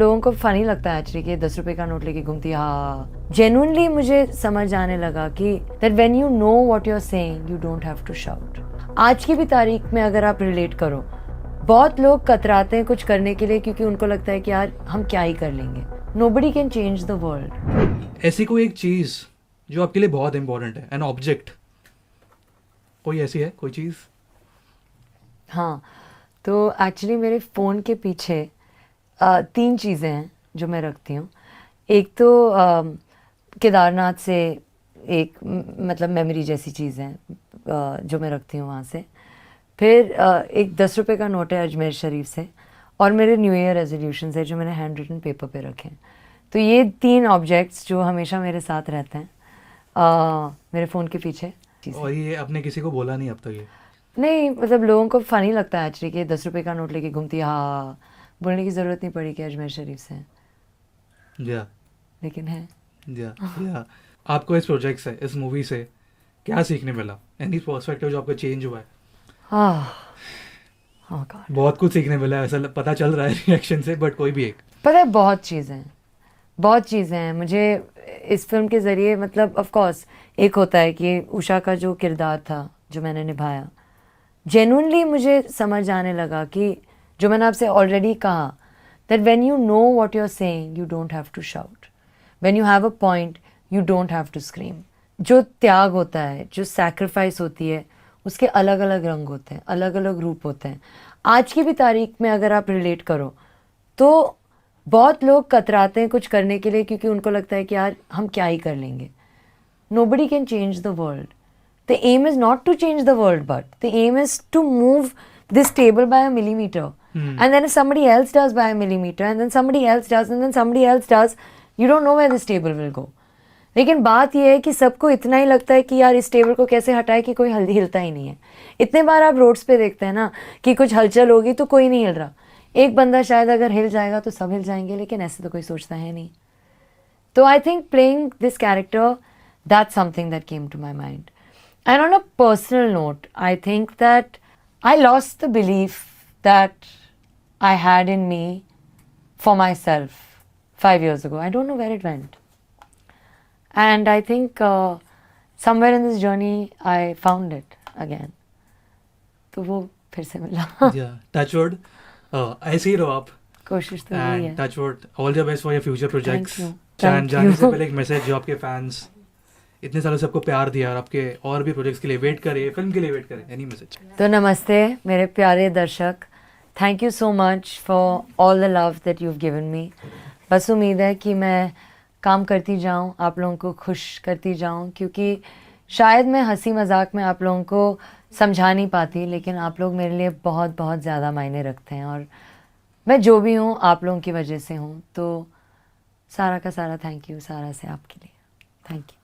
लोगों को फनी लगता है एक्चुअली कि 10 रुपए का नोट लेके घूमती, हाँ जेन्युइनली मुझे समझ आने लगा कि that when you know what you are saying you don't have to shout. आज की भी तारीख में अगर आप रिलेट करो, बहुत लोग कतराते हैं कुछ करने के लिए क्योंकि उनको लगता है कि यार हम क्या ही कर लेंगे। Nobody can change the world. ऐसी कोई एक चीज़ जो आपके लिए बहुत इंपॉर्टेंट है, एन ऑब्जेक्ट, कोई ऐसी है कोई चीज़? हाँ, तो एक्चुअली मेरे फ़ोन के पीछे 3 चीज़ें हैं जो मैं रखती हूँ। एक तो केदारनाथ से एक मतलब मेमोरी जैसी चीज़ है जो मैं रखती हूँ वहाँ से। फिर एक 10 रुपए का नोट है अजमेर शरीफ से, और मेरे न्यू ईयर रेजोल्यूशंस है जो मैंने हैंड रिटन पेपर पे रखे हैं। तो ये 3 ऑब्जेक्ट्स जो हमेशा मेरे साथ रहते हैं मेरे फ़ोन के पीछे। और ये आपने किसी को बोला नहीं अब तक ये? नहीं, मतलब लोगों को फ़नी लगता है एक्चुअली कि 10 रुपए का नोट लेके घूमती, हाँ बोलने की ज़रूरत नहीं पड़ी कि अजमेर शरीफ से है, या लेकिन है। या आपको इस प्रोजेक्ट से, इस मूवी से क्या सीखने मिला? एनी पर्सपेक्टिव जो आपका चेंज हुआ है? ओह गॉड, बहुत कुछ सीखने मिला है, ऐसा पता चल रहा है रिएक्शन से, बट कोई भी एक। पता है बहुत चीज़ें हैं मुझे इस फिल्म के ज़रिए। मतलब ऑफ कोर्स एक होता है कि उषा का जो किरदार था जो मैंने निभाया, जेन्युइनली मुझे समझ आने लगा कि जो मैंने आपसे ऑलरेडी कहा that when you know what you are saying you don't have to shout, when you have a point you don't have to scream. जो त्याग होता है, जो सैक्रिफाइस होती है, उसके अलग अलग रंग होते हैं, अलग अलग रूप होते हैं। आज की भी तारीख में अगर आप रिलेट करो तो बहुत लोग कतराते हैं कुछ करने के लिए क्योंकि उनको लगता है कि यार हम क्या ही कर लेंगे। Nobody can change the world. The aim is not to change the world, but the aim is to move this table by a millimeter. And then if somebody else does by a millimeter, and then somebody else does, and then somebody else does, you don't know where this table will go. लेकिन बात यह है कि सबको इतना ही लगता है कि यार इस टेबल को कैसे हटाए कि कोई हिलता ही नहीं है। इतने बार आप रोड्स पे देखते हैं ना कि कुछ हलचल होगी तो कोई नहीं हिल रहा, एक बंदा शायद अगर हिल जाएगा तो सब हिल जाएंगे, लेकिन ऐसे तो कोई सोचता है नहीं। तो I think playing this character, that's something that came to my mind. And on a personal note, I think that I lost the belief that I had in me for myself 5 years ago. I don't know where it went. And I think somewhere in this journey, I found it again. तो वो फिर से मिला। Touch wood, ऐसे ही रहो आप। कोशिश तो यही है। Touch wood, all the best for your future projects. Thank जाने you. से पहले एक मैसेज जो आपके फैंस इतने सालों से आपको प्यार दिया और आपके और भी प्रोजेक्ट्स के लिए वेट करे, फिल्म के लिए वेट करे, एनी मैसेज? तो नमस्ते मेरे प्यारे दर्शक, thank you so much for all the love that you have given me. बस उम्मीद है कि मैं काम करती जाऊं, आप लोगों को खुश करती जाऊं, क्योंकि शायद मैं हंसी मजाक में आप लोगों को समझा नहीं पाती, लेकिन आप लोग मेरे लिए बहुत बहुत ज़्यादा मायने रखते हैं, और मैं जो भी हूँ आप लोगों की वजह से हूँ। तो सारा का सारा थैंक यू सारा से आपके लिए, थैंक यू।